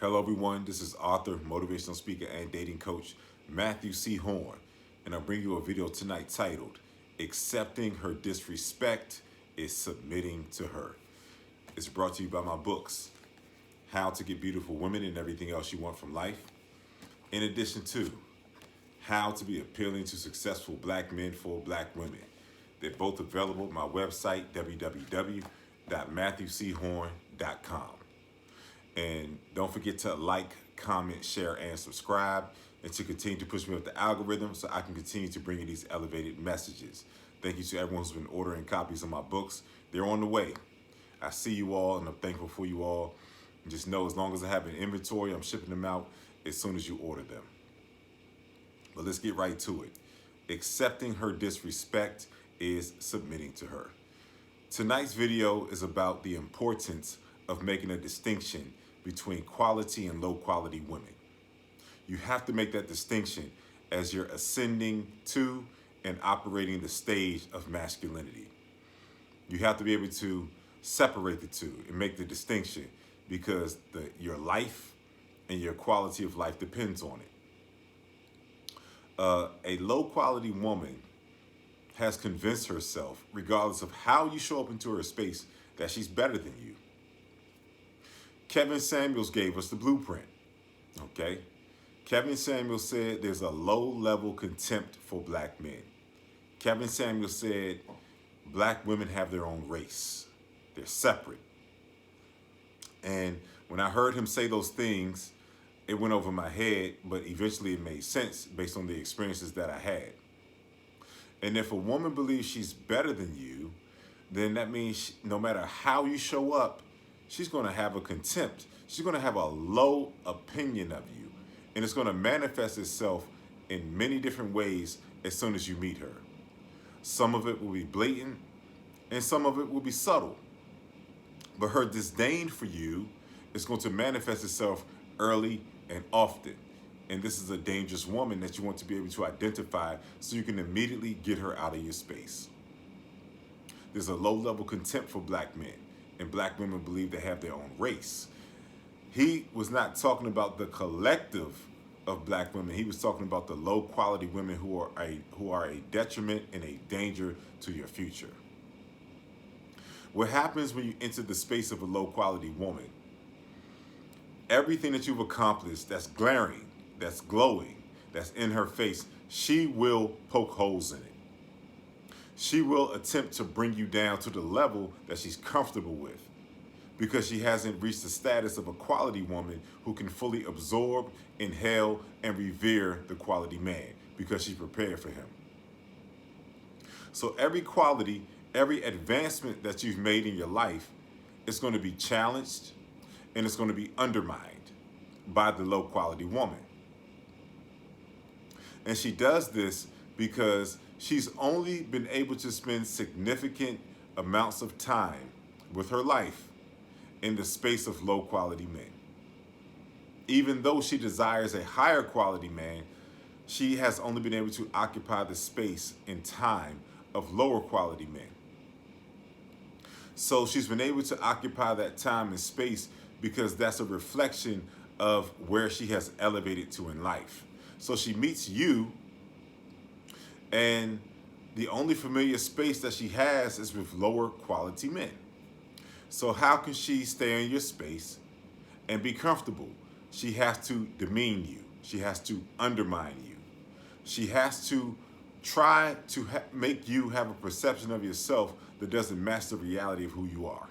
Hello, everyone. This is author, motivational speaker, and dating coach Matthew C. Horne, and I'll bring you a video tonight titled Accepting Her Disrespect is Submitting to Her. It's brought to you by my books, How to Get Beautiful Women and Everything Else You Want from Life, in addition to How to Be Appealing to Successful Black Men for Black Women. They're both available at my website, www.matthewchorne.com. And don't forget to like, comment, share, and subscribe, and to continue to push me up the algorithm so I can continue to bring you these elevated messages. Thank you to everyone who's been ordering copies of my books. They're on the way. I see you all, and I'm thankful for you all. And just know, as long as I have an inventory, I'm shipping them out as soon as you order them. But let's get right to it. Accepting her disrespect is submitting to her. Tonight's video is about the importance of making a distinction between quality and low quality women. You have to make that distinction as you're ascending to and operating the stage of masculinity. You have to be able to separate the two and make the distinction because your life and your quality of life depends on it. A low quality woman has convinced herself, regardless of how you show up into her space, that she's better than you. Kevin Samuels gave us the blueprint, okay? Kevin Samuels said there's a low-level contempt for black men. Kevin Samuels said black women have their own race. They're separate. And when I heard him say those things, it went over my head, but eventually it made sense based on the experiences that I had. And if a woman believes she's better than you, then that means no matter how you show up, she's going to have a contempt. She's going to have a low opinion of you. And it's going to manifest itself in many different ways as soon as you meet her. Some of it will be blatant, and some of it will be subtle. But her disdain for you is going to manifest itself early and often. And this is a dangerous woman that you want to be able to identify so you can immediately get her out of your space. There's a low-level contempt for black men, and black women believe they have their own race. He was not talking about the collective of black women. He was talking about the low-quality women who are a detriment and a danger to your future. What happens when you enter the space of a low-quality woman? Everything that you've accomplished that's glaring, that's glowing, that's in her face, she will poke holes in it. She will attempt to bring you down to the level that she's comfortable with because she hasn't reached the status of a quality woman who can fully absorb, inhale, and revere the quality man because she's prepared for him. So every quality, every advancement that you've made in your life is going to be challenged and it's going to be undermined by the low quality woman. And she does this because she's only been able to spend significant amounts of time with her life in the space of low quality men. Even though she desires a higher quality man, she has only been able to occupy the space and time of lower quality men. So she's been able to occupy that time and space because that's a reflection of where she has elevated to in life. So she meets you, and the only familiar space that she has is with lower quality men. So how can she stay in your space and be comfortable? She has to demean you. She has to undermine you. She has to try to make you have a perception of yourself that doesn't match the reality of who you are.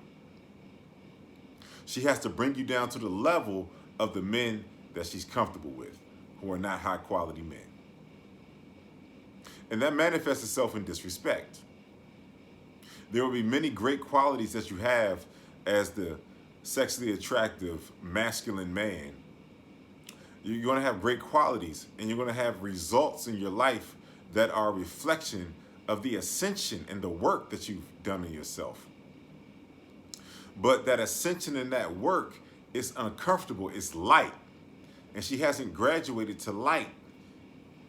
She has to bring you down to the level of the men that she's comfortable with, who are not high quality men. And that manifests itself in disrespect. There will be many great qualities that you have as the sexually attractive masculine man. You're going to have great qualities and you're going to have results in your life that are a reflection of the ascension and the work that you've done in yourself. But that ascension and that work is uncomfortable, it's light. And she hasn't graduated to light.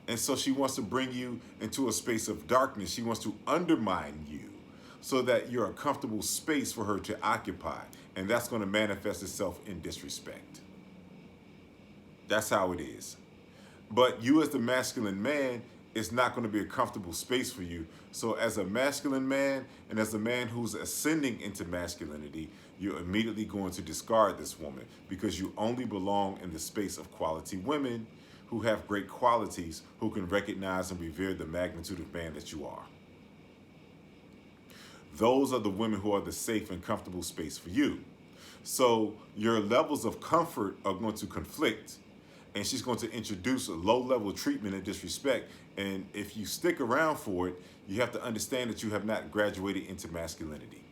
And so she wants to bring you into a space of darkness. She wants to undermine you so that you're a comfortable space for her to occupy. And that's going to manifest itself in disrespect. That's how it is. But you as the masculine man, it's not going to be a comfortable space for you. So as a masculine man and as a man who's ascending into masculinity, you're immediately going to discard this woman because you only belong in the space of quality women who have great qualities, who can recognize and revere the magnitude of man that you are. Those are the women who are the safe and comfortable space for you. So your levels of comfort are going to conflict, and she's going to introduce a low-level treatment and disrespect. And if you stick around for it, you have to understand that you have not graduated into masculinity.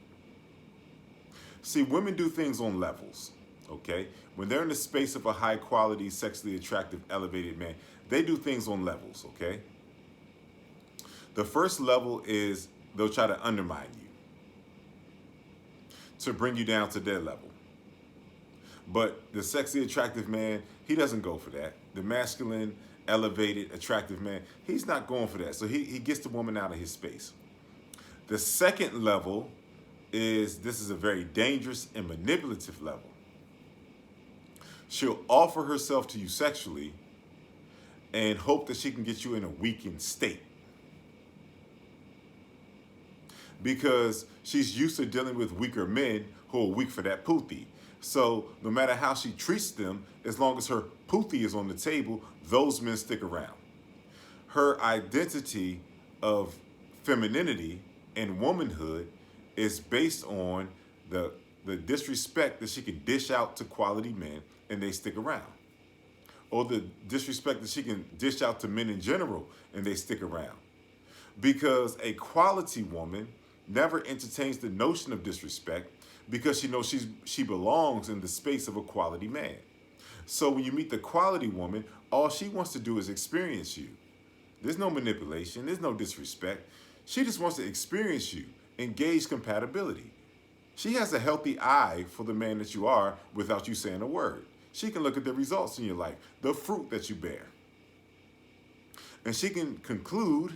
See, women do things on levels, okay? When they're in the space of a high-quality, sexually attractive, elevated man, they do things on levels, okay? The first level is they'll try to undermine you to bring you down to their level. But the sexy, attractive man, he doesn't go for that. The masculine, elevated, attractive man, he's not going for that. So he gets the woman out of his space. The second level is, this is a very dangerous and manipulative level. She'll offer herself to you sexually and hope that she can get you in a weakened state, because she's used to dealing with weaker men who are weak for that puthi. So no matter how she treats them, as long as her puthi is on the table, those men stick around. Her identity of femininity and womanhood is based on the disrespect that she can dish out to quality men, and they stick around. Or the disrespect that she can dish out to men in general, and they stick around. Because a quality woman never entertains the notion of disrespect, because she knows she belongs in the space of a quality man. So when you meet the quality woman, all she wants to do is experience you. There's no manipulation, there's no disrespect. She just wants to experience you, engage compatibility. She has a healthy eye for the man that you are without you saying a word. She can look at the results in your life, the fruit that you bear. And she can conclude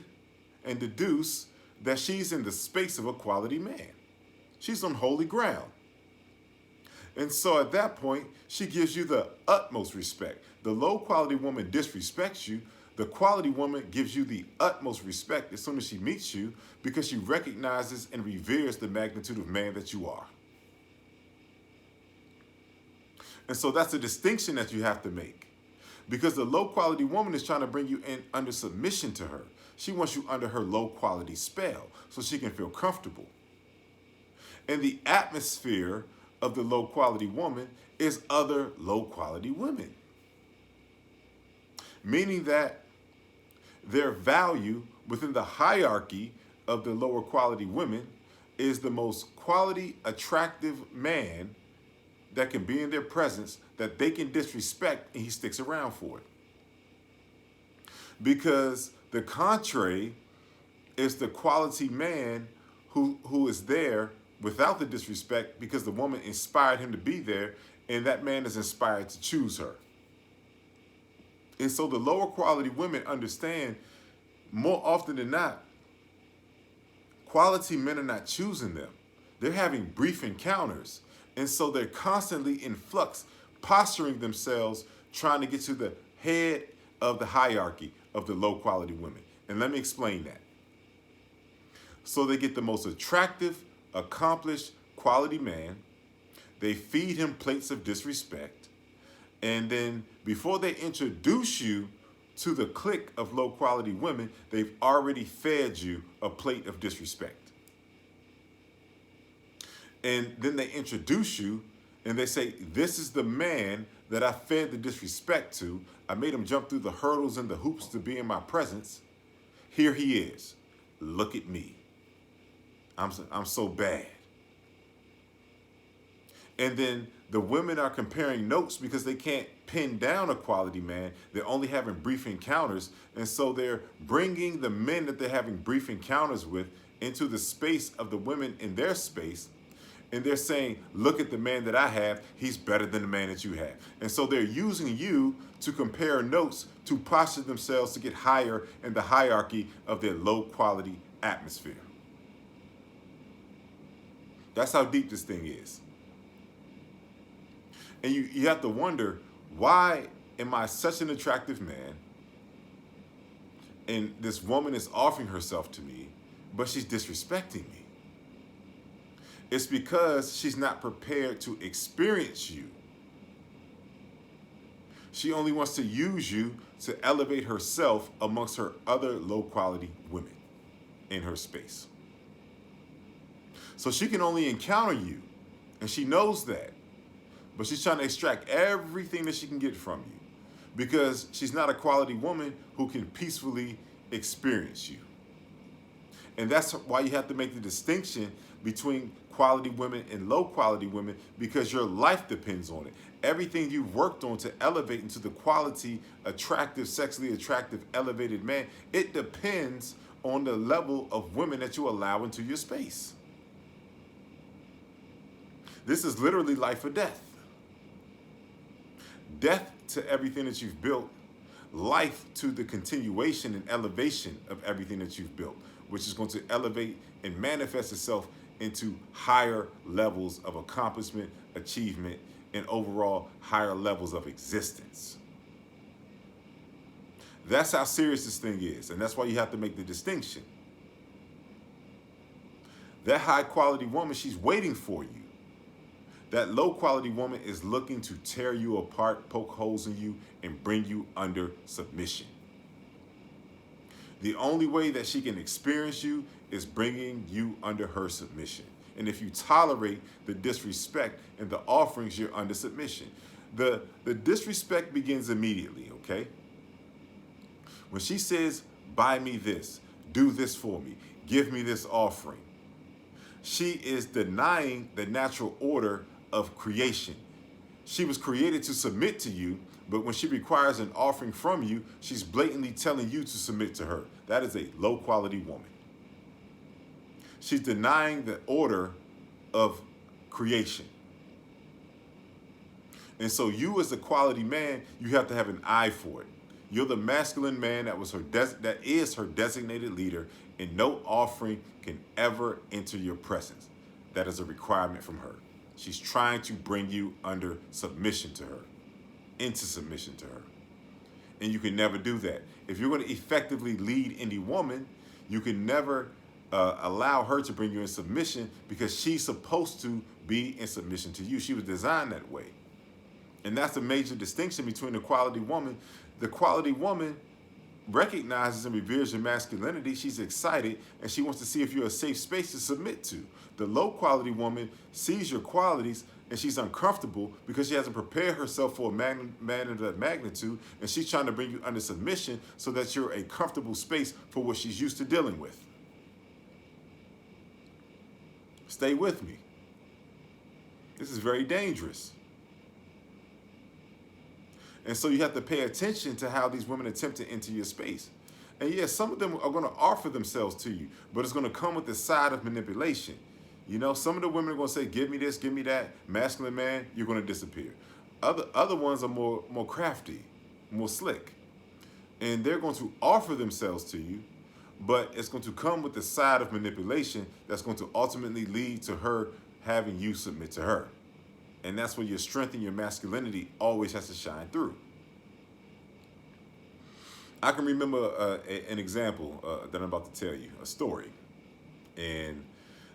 and deduce that she's in the space of a quality man. She's on holy ground. And so at that point, she gives you the utmost respect. The low quality woman disrespects you. The quality woman gives you the utmost respect as soon as she meets you, because she recognizes and reveres the magnitude of man that you are. And so that's a distinction that you have to make, because the low quality woman is trying to bring you in under submission to her. She wants you under her low quality spell so she can feel comfortable. And the atmosphere of the low quality woman is other low quality women, meaning that their value within the hierarchy of the lower quality women is the most quality, attractive man that can be in their presence that they can disrespect, and he sticks around for it. Because the contrary is the quality man who is there without the disrespect, because the woman inspired him to be there, and that man is inspired to choose her. And so the lower quality women understand, more often than not, quality men are not choosing them. They're having brief encounters. And so they're constantly in flux, posturing themselves, trying to get to the head of the hierarchy of the low quality women. And let me explain that. So they get the most attractive, accomplished, quality man. They feed him plates of disrespect. And then before they introduce you to the clique of low quality women, they've already fed you a plate of disrespect. And then they introduce you and they say, this is the man that I fed the disrespect to. I made him jump through the hurdles and the hoops to be in my presence. Here he is. Look at me. I'm so bad. And then the women are comparing notes because they can't pin down a quality man. They're only having brief encounters. And so they're bringing the men that they're having brief encounters with into the space of the women in their space. And they're saying, look at the man that I have. He's better than the man that you have. And so they're using you to compare notes, to posture themselves to get higher in the hierarchy of their low quality atmosphere. That's how deep this thing is. And you have to wonder, why am I such an attractive man and this woman is offering herself to me, but she's disrespecting me? It's because she's not prepared to experience you. She only wants to use you to elevate herself amongst her other low quality women in her space. So she can only encounter you, and she knows that. But she's trying to extract everything that she can get from you because she's not a quality woman who can peacefully experience you. And that's why you have to make the distinction between quality women and low quality women, because your life depends on it. Everything you've worked on to elevate into the quality, attractive, sexually attractive, elevated man, it depends on the level of women that you allow into your space. This is literally life or death. Death to everything that you've built, life to the continuation and elevation of everything that you've built, which is going to elevate and manifest itself into higher levels of accomplishment, achievement, and overall higher levels of existence. That's how serious this thing is, and that's why you have to make the distinction. That high quality woman, she's waiting for you. That low quality woman is looking to tear you apart, poke holes in you, and bring you under submission. The only way that she can experience you is bringing you under her submission. And if you tolerate the disrespect and the offerings, you're under submission. The disrespect begins immediately, okay? When she says, buy me this, do this for me, give me this offering, she is denying the natural order of creation. She was created to submit to you, but when she requires an offering from you, she's blatantly telling you to submit to her. That is a low quality woman. She's denying the order of creation. And so you as a quality man, you have to have an eye for it. You're the masculine man that is her designated leader, and no offering can ever enter your presence. That is a requirement from her. She's trying to bring you under submission to her, into submission to her. And you can never do that. If you're going to effectively lead any woman, you can never allow her to bring you in submission, because she's supposed to be in submission to you. She was designed that way. And that's a major distinction between the quality woman. The quality woman recognizes and reveres your masculinity. She's excited, and she wants to see if you're a safe space to submit to. The low quality woman sees your qualities, and she's uncomfortable because she hasn't prepared herself for a man of that magnitude, and she's trying to bring you under submission so that you're a comfortable space for what she's used to dealing with. Stay with me. This is very dangerous. And so you have to pay attention to how these women attempt to enter your space. And yes, some of them are going to offer themselves to you, but it's going to come with the side of manipulation. You know, some of the women are going to say, give me this, give me that. Masculine man, you're going to disappear. Other ones are more crafty, more slick. And they're going to offer themselves to you, but it's going to come with the side of manipulation that's going to ultimately lead to her having you submit to her. And that's where your strength and your masculinity always has to shine through. I can remember an example that I'm about to tell you, a story. And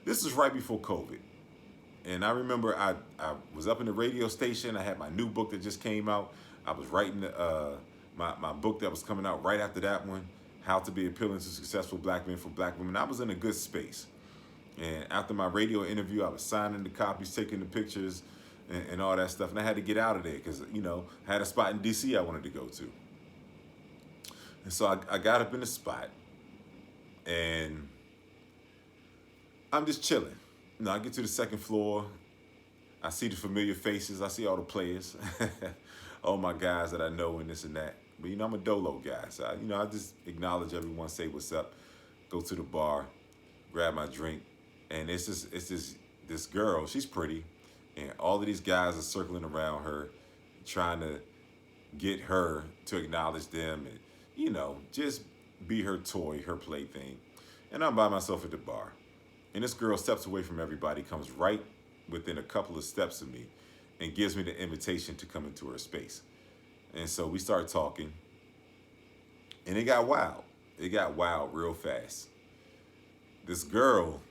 this is right before COVID. And I remember I was up in the radio station. I had my new book that just came out. I was writing my book that was coming out right after that one, How to Be Appealing to Successful Black Men for Black Women. I was in a good space. And after my radio interview, I was signing the copies, taking the pictures, and all that stuff. And I had to get out of there because, you know, I had a spot in D.C. I wanted to go to. And so I got up in the spot, and I'm just chilling. You know, I get to the second floor. I see the familiar faces. I see all the players, all my guys that I know and this and that. But, you know, I'm a dolo guy. So, I just acknowledge everyone, say what's up, go to the bar, grab my drink. And it's this girl. She's pretty. And all of these guys are circling around her, trying to get her to acknowledge them and, you know, just be her toy, her plaything. And I'm by myself at the bar. And this girl steps away from everybody, comes right within a couple of steps of me, and gives me the invitation to come into her space. And so we started talking, and it got wild. It got wild real fast. This girl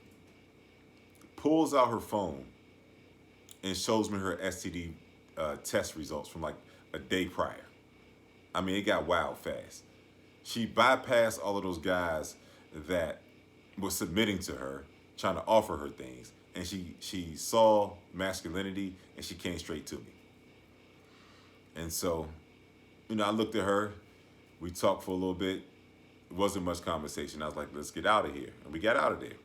pulls out her phone and shows me her STD test results from like a day prior. I mean, it got wild fast. She bypassed all of those guys that were submitting to her, trying to offer her things, and she saw masculinity and she came straight to me. And so, I looked at her. We talked for a little bit. It wasn't much conversation. I was like, let's get out of here. And we got out of there.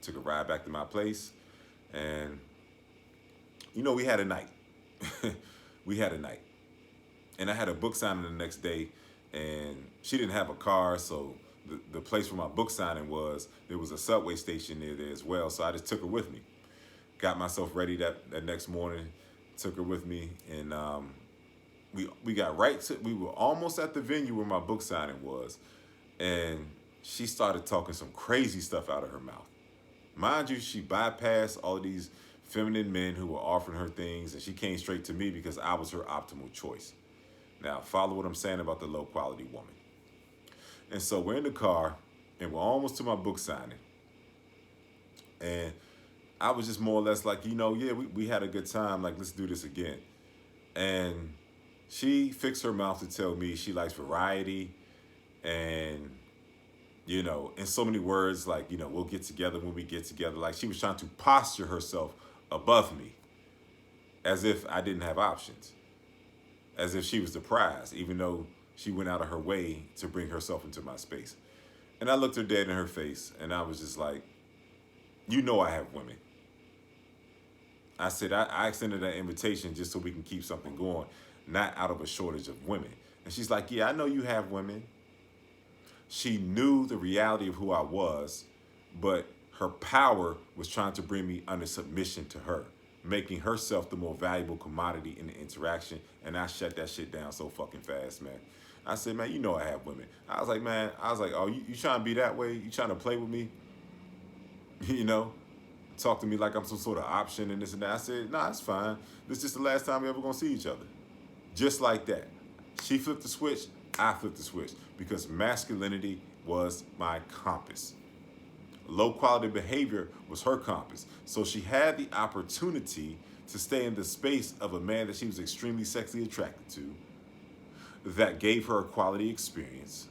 Took a ride back to my place. And, we had a night. We had a night. And I had a book signing the next day. And she didn't have a car. So the place where my book signing was, there was a subway station near there as well. So I just took her with me. Got myself ready that next morning. Took her with me. And we got we were almost at the venue where my book signing was. And she started talking some crazy stuff out of her mouth. Mind you, she bypassed all of these feminine men who were offering her things, and she came straight to me because I was her optimal choice. Now, follow what I'm saying about the low-quality woman. And so we're in the car, and we're almost to my book signing. And I was just more or less like, we had a good time. Like, let's do this again. And she fixed her mouth to tell me she likes variety. And, in so many words, like, we'll get together when we get together. Like, she was trying to posture herself above me as if I didn't have options, as if she was the prize, even though she went out of her way to bring herself into my space. And I looked her dead in her face, and I was just like, I have women. I said, I extended that invitation just so we can keep something going, not out of a shortage of women. And she's like, yeah, I know you have women. She knew the reality of who I was, but her power was trying to bring me under submission to her, making herself the more valuable commodity in the interaction. And I shut that shit down so fucking fast, man. I said, man, I have women. I was like, oh, you trying to be that way? You trying to play with me? Talk to me like I'm some sort of option and this and that. I said, nah, it's fine. This is just the last time we ever gonna see each other. Just like that. She flipped the switch, I flipped the switch, because masculinity was my compass. Low quality behavior was her compass. So she had the opportunity to stay in the space of a man that she was extremely sexually attracted to, that gave her a quality experience,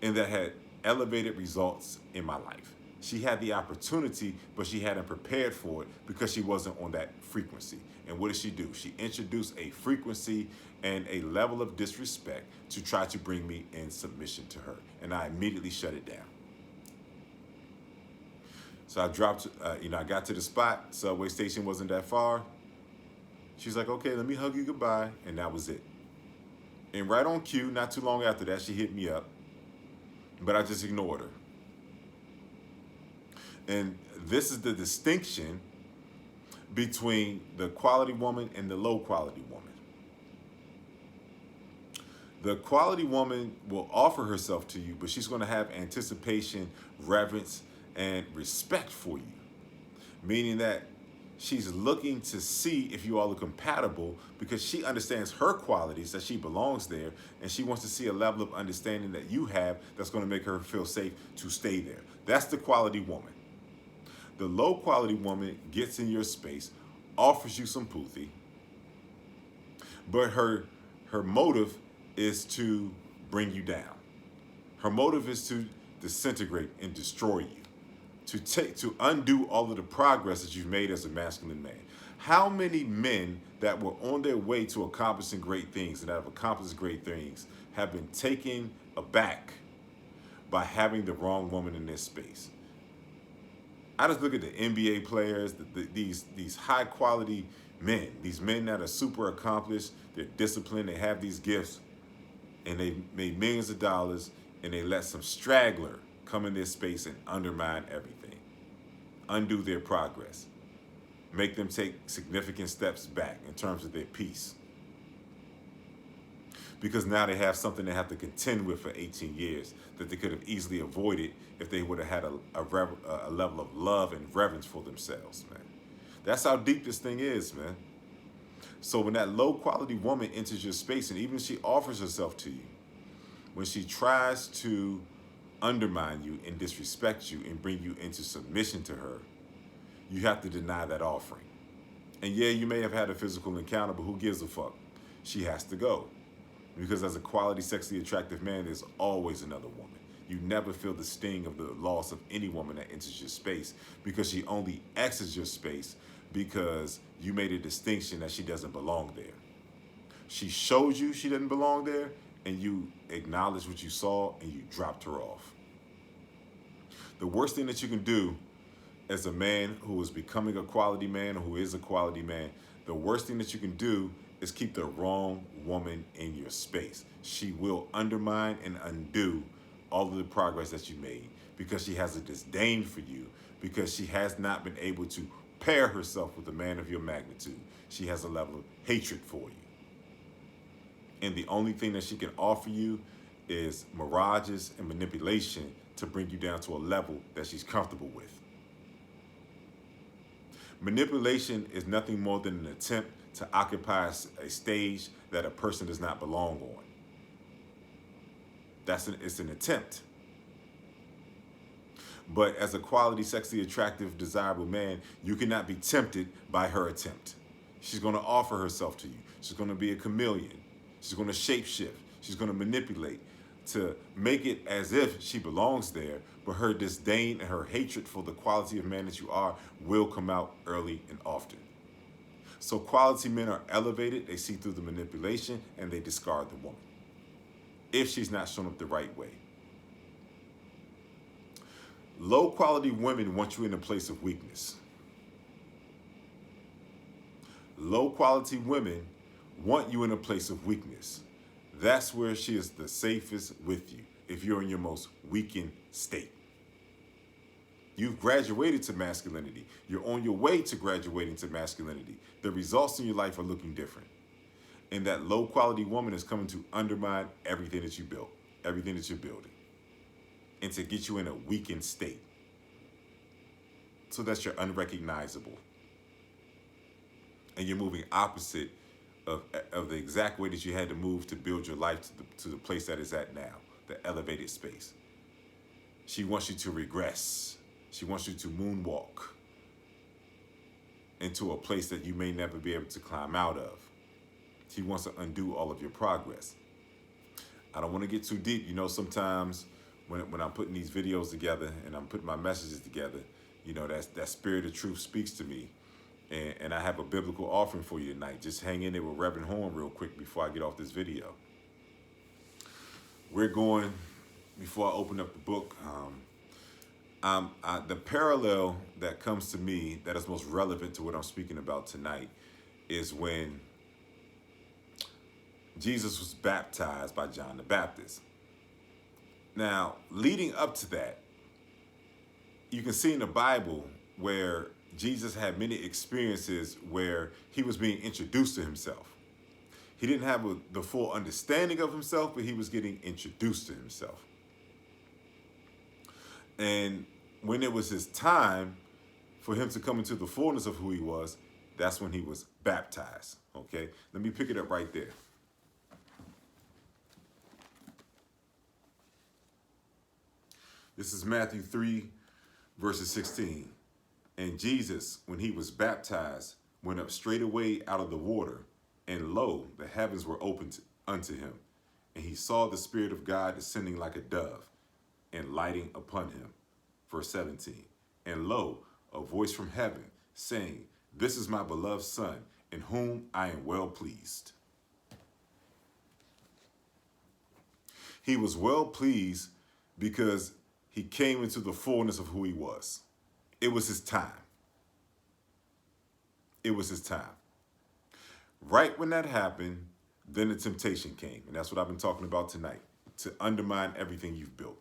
and that had elevated results in my life. She had the opportunity, but she hadn't prepared for it because she wasn't on that frequency. And what did she do? She introduced a frequency and a level of disrespect to try to bring me in submission to her. And I immediately shut it down. So I dropped, I got to the spot. Subway station wasn't that far. She's like, okay, let me hug you goodbye. And that was it. And right on cue, not too long after that, she hit me up. But I just ignored her. And this is the distinction between the quality woman and the low quality woman. The quality woman will offer herself to you, but she's going to have anticipation, reverence, and respect for you. Meaning that she's looking to see if you all are compatible because she understands her qualities, that she belongs there, and she wants to see a level of understanding that you have that's going to make her feel safe to stay there. That's the quality woman. The low quality woman gets in your space, offers you some puthi, but her motive is to bring you down. Her motive is to disintegrate and destroy you, to undo all of the progress that you've made as a masculine man. How many men that were on their way to accomplishing great things and that have accomplished great things have been taken aback by having the wrong woman in their space? I just look at the NBA players, these high quality men, these men that are super accomplished, they're disciplined, they have these gifts, and they made millions of dollars, and they let some straggler come in their space and undermine everything, undo their progress, make them take significant steps back in terms of their peace. Because now they have something they have to contend with for 18 years that they could have easily avoided if they would have had a level of love and reverence for themselves, man. That's how deep this thing is, man. So when that low quality woman enters your space, and even if she offers herself to you, when she tries to undermine you and disrespect you and bring you into submission to her, you have to deny that offering. And yeah, you may have had a physical encounter, but who gives a fuck? She has to go. Because as a quality, sexually attractive man, there's always another woman. You never feel the sting of the loss of any woman that enters your space, because she only exits your space because you made a distinction that she doesn't belong there. She showed you she didn't belong there, and you acknowledged what you saw and you dropped her off. The worst thing that you can do as a man who is becoming a quality man, or who is a quality man, the worst thing that you can do is keep the wrong woman in your space. She will undermine and undo all of the progress that you made, because she has a disdain for you, because she has not been able to pair herself with a man of your magnitude. She has a level of hatred for you. And the only thing that she can offer you is mirages and manipulation to bring you down to a level that she's comfortable with. Manipulation is nothing more than an attempt to occupy a stage that a person does not belong on. It's an attempt. But as a quality, sexually attractive, desirable man, you cannot be tempted by her attempt. She's going to offer herself to you. She's going to be a chameleon. She's going to shapeshift. She's going to manipulate to make it as if she belongs there, but her disdain and her hatred for the quality of man that you are will come out early and often. So quality men are elevated, they see through the manipulation, and they discard the woman if she's not shown up the right way. Low quality women want you in a place of weakness. Low quality women want you in a place of weakness. That's where she is the safest with you, if you're in your most weakened state. You've graduated to masculinity. You're on your way to graduating to masculinity. The results in your life are looking different. And that low quality woman is coming to undermine everything that you built, everything that you're building, and to get you in a weakened state so that you're unrecognizable. And you're moving opposite of the exact way that you had to move to build your life to the place that it's at now, the elevated space. She wants you to regress. She wants you to moonwalk into a place that you may never be able to climb out of. She wants to undo all of your progress. I don't want to get too deep. You know, sometimes when I'm putting these videos together and I'm putting my messages together, you know, that spirit of truth speaks to me. And I have a biblical offering for you tonight. Just hang in there with Reverend Horn real quick before I get off this video. We're going, before I open up the book, the parallel that comes to me that is most relevant to what I'm speaking about tonight is when Jesus was baptized by John the Baptist. Now, leading up to that, you can see in the Bible where Jesus had many experiences where he was being introduced to himself. He didn't have the full understanding of himself, but he was getting introduced to himself. And when it was his time for him to come into the fullness of who he was, that's when he was baptized. Okay, let me pick it up right there. This is Matthew 3, verses 16. And Jesus, when he was baptized, went up straightway out of the water, and lo, the heavens were opened unto him. And he saw the Spirit of God descending like a dove and lighting upon him. Verse 17. And lo, a voice from heaven saying, This is my beloved Son, in whom I am well pleased. He was well pleased because he came into the fullness of who he was. It was his time. It was his time. Right when that happened, then the temptation came. And that's what I've been talking about tonight, to undermine everything you've built.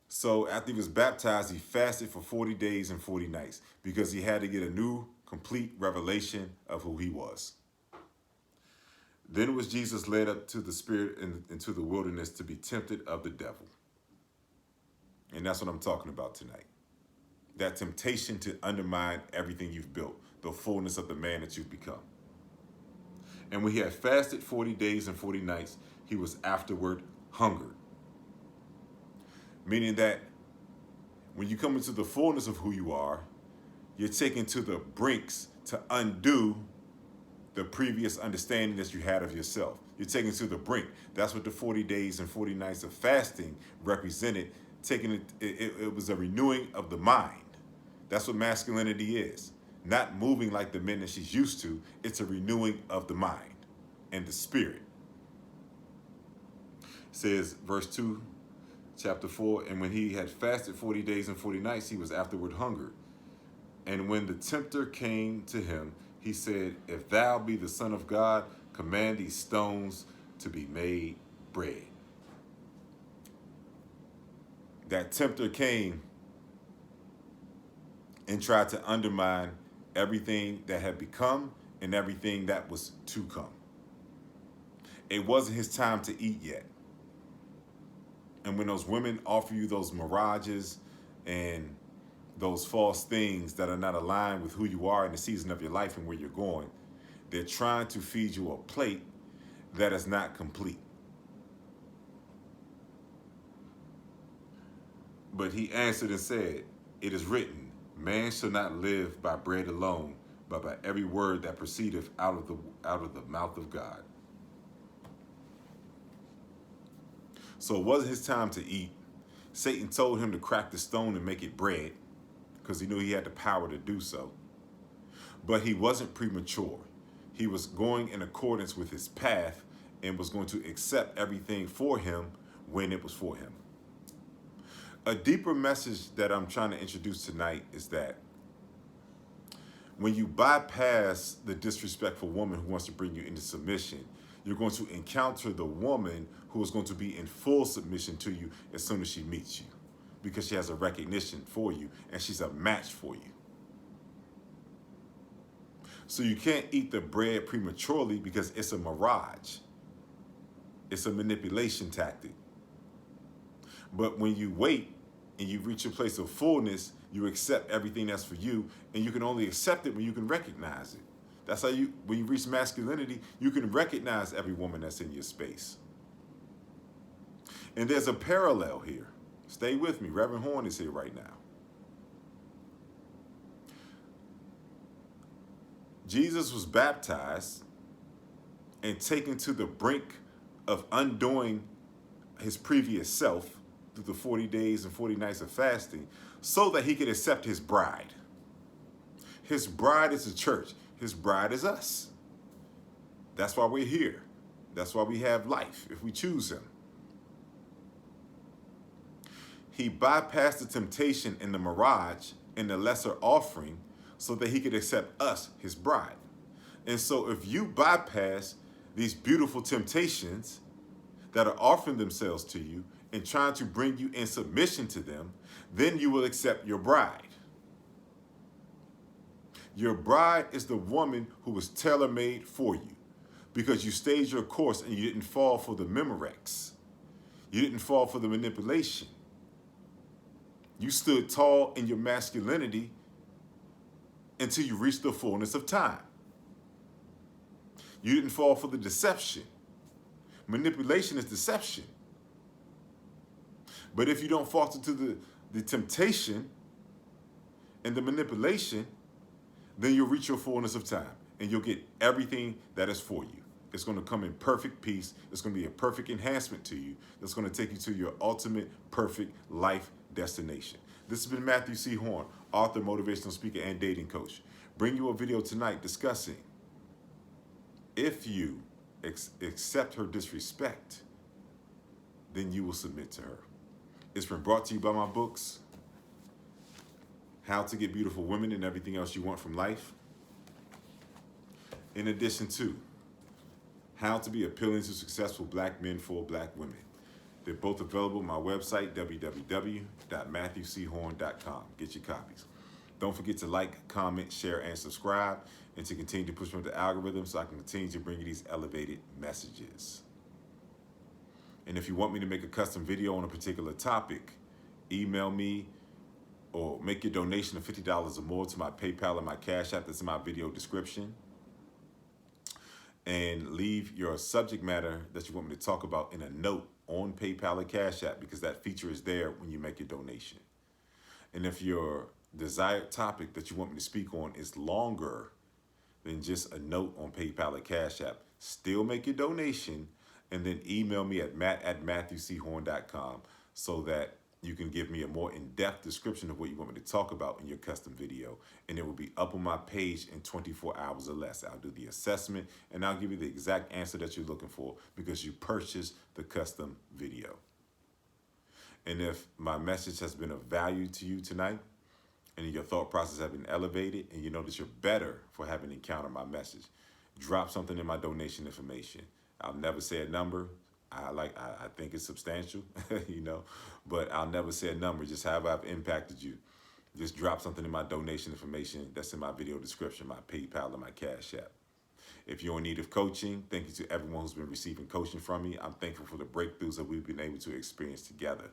So after he was baptized, he fasted for 40 days and 40 nights because he had to get a new, complete revelation of who he was. Then was Jesus led up to the Spirit into the wilderness to be tempted of the devil. And that's what I'm talking about tonight. that temptation to undermine everything you've built, the fullness of the man that you've become. And when he had fasted 40 days and 40 nights, he was afterward hungered. Meaning that when you come into the fullness of who you are, you're taken to the brinks to undo the previous understanding that you had of yourself. You're taken to the brink. That's what the 40 days and 40 nights of fasting represented. It was a renewing of the mind. That's what masculinity is. Not moving like the men that she's used to. It's a renewing of the mind and the spirit. It says, verse 2, chapter 4, and when he had fasted 40 days and 40 nights, he was afterward hungered. And when the tempter came to him, he said, if thou be the Son of God, command these stones to be made bread. That tempter came and tried to undermine everything that had become and everything that was to come. It wasn't his time to eat yet. And when those women offer you those mirages and those false things that are not aligned with who you are in the season of your life and where you're going, they're trying to feed you a plate that is not complete. But he answered and said, it is written, man shall not live by bread alone, but by every word that proceedeth out of the mouth of God. So it wasn't his time to eat. Satan told him to crack the stone and make it bread, because he knew he had the power to do so. But he wasn't premature. He was going in accordance with his path and was going to accept everything for him when it was for him. A deeper message that I'm trying to introduce tonight is that when you bypass the disrespectful woman who wants to bring you into submission, you're going to encounter the woman who is going to be in full submission to you as soon as she meets you, because she has a recognition for you and she's a match for you. So you can't eat the bread prematurely because it's a mirage. It's a manipulation tactic. But when you wait and you reach a place of fullness, you accept everything that's for you, and you can only accept it when you can recognize it. That's how when you reach masculinity, you can recognize every woman that's in your space. And there's a parallel here. Stay with me. Reverend Horn is here right now. Jesus was baptized and taken to the brink of undoing his previous self through the 40 days and 40 nights of fasting so that he could accept his bride. His bride is the church. His bride is us. That's why we're here. That's why we have life, if we choose him. He bypassed the temptation and the mirage and the lesser offering so that he could accept us, his bride. And so if you bypass these beautiful temptations that are offering themselves to you and trying to bring you in submission to them, then you will accept your bride. Your bride is the woman who was tailor-made for you because you stayed your course and you didn't fall for the memorex. You didn't fall for the manipulation. You stood tall in your masculinity until you reached the fullness of time. You didn't fall for the deception. Manipulation is deception. But if you don't fall into the temptation and the manipulation, then you'll reach your fullness of time and you'll get everything that is for you. It's going to come in perfect peace. It's going to be a perfect enhancement to you. That's going to take you to your ultimate perfect life destination. This has been Matthew C. Horne, author, motivational speaker, and dating coach. Bring you a video tonight discussing if you accept her disrespect, then you will submit to her. It's been brought to you by my books, How to Get Beautiful Women and Everything Else You Want from Life, in addition to How to Be Appealing to Successful Black Men for Black Women. They're both available on my website, www.matthewchorne.com. Get your copies. Don't forget to like, comment, share, and subscribe, and to continue to push me with the algorithm so I can continue to bring you these elevated messages. And if you want me to make a custom video on a particular topic, email me or make your donation of $50 or more to my PayPal and my Cash App that's in my video description. And leave your subject matter that you want me to talk about in a note on PayPal and Cash App, because that feature is there when you make your donation. And if your desired topic that you want me to speak on is longer than just a note on PayPal or Cash App, still make your donation and then email me at matt@matthewchorne.com so that you can give me a more in-depth description of what you want me to talk about in your custom video. And it will be up on my page in 24 hours or less. I'll do the assessment and I'll give you the exact answer that you're looking for because you purchased the custom video. And if my message has been of value to you tonight, and your thought process have been elevated, and you know that you're better for having encountered my message, drop something in my donation information. I'll never say a number. I think it's substantial, you know, but I'll never say a number. Just how I've impacted you. Just drop something in my donation information that's in my video description, my PayPal and my Cash App. If you're in need of coaching, thank you to everyone who's been receiving coaching from me. I'm thankful for the breakthroughs that we've been able to experience together.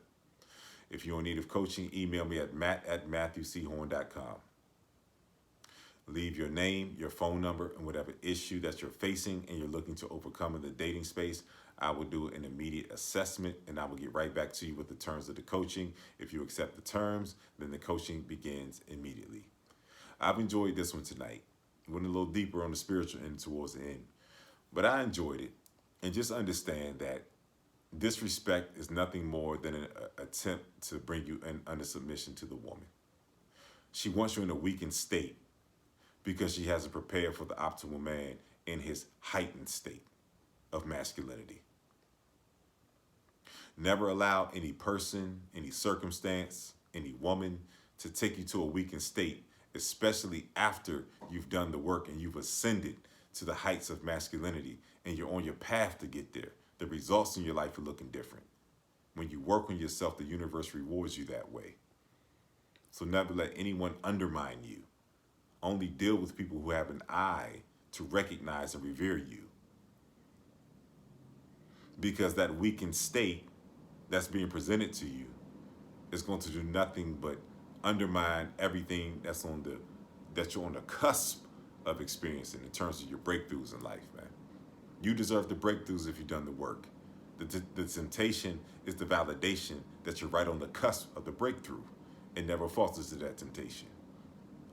If you're in need of coaching, email me at matt@matthewchorne.com. Leave your name, your phone number, and whatever issue that you're facing and you're looking to overcome in the dating space. I will do an immediate assessment and I will get right back to you with the terms of the coaching. If you accept the terms, then the coaching begins immediately. I've enjoyed this one tonight. Went a little deeper on the spiritual end towards the end, but I enjoyed it. And just understand that disrespect is nothing more than an attempt to bring you under submission to the woman. She wants you in a weakened state because she hasn't prepared for the optimal man in his heightened state of masculinity. Never allow any person, any circumstance, any woman to take you to a weakened state, especially after you've done the work and you've ascended to the heights of masculinity and you're on your path to get there. The results in your life are looking different. When you work on yourself, the universe rewards you that way. So never let anyone undermine you. Only deal with people who have an eye to recognize and revere you. Because that weakened state that's being presented to you is going to do nothing but undermine everything that you're on the cusp of experiencing in terms of your breakthroughs in life, man. You deserve the breakthroughs if you've done the work. The temptation is the validation that you're right on the cusp of the breakthrough. It never falters to that temptation.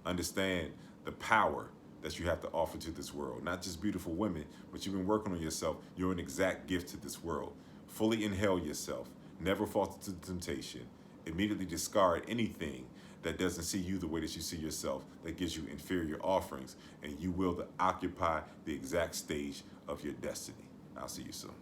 Understand the power that you have to offer to this world. Not just beautiful women, but you've been working on yourself. You're an exact gift to this world. Fully inhale yourself. Never falter to the temptation. Immediately discard anything that doesn't see you the way that you see yourself, that gives you inferior offerings, and you will occupy the exact stage of your destiny. I'll see you soon.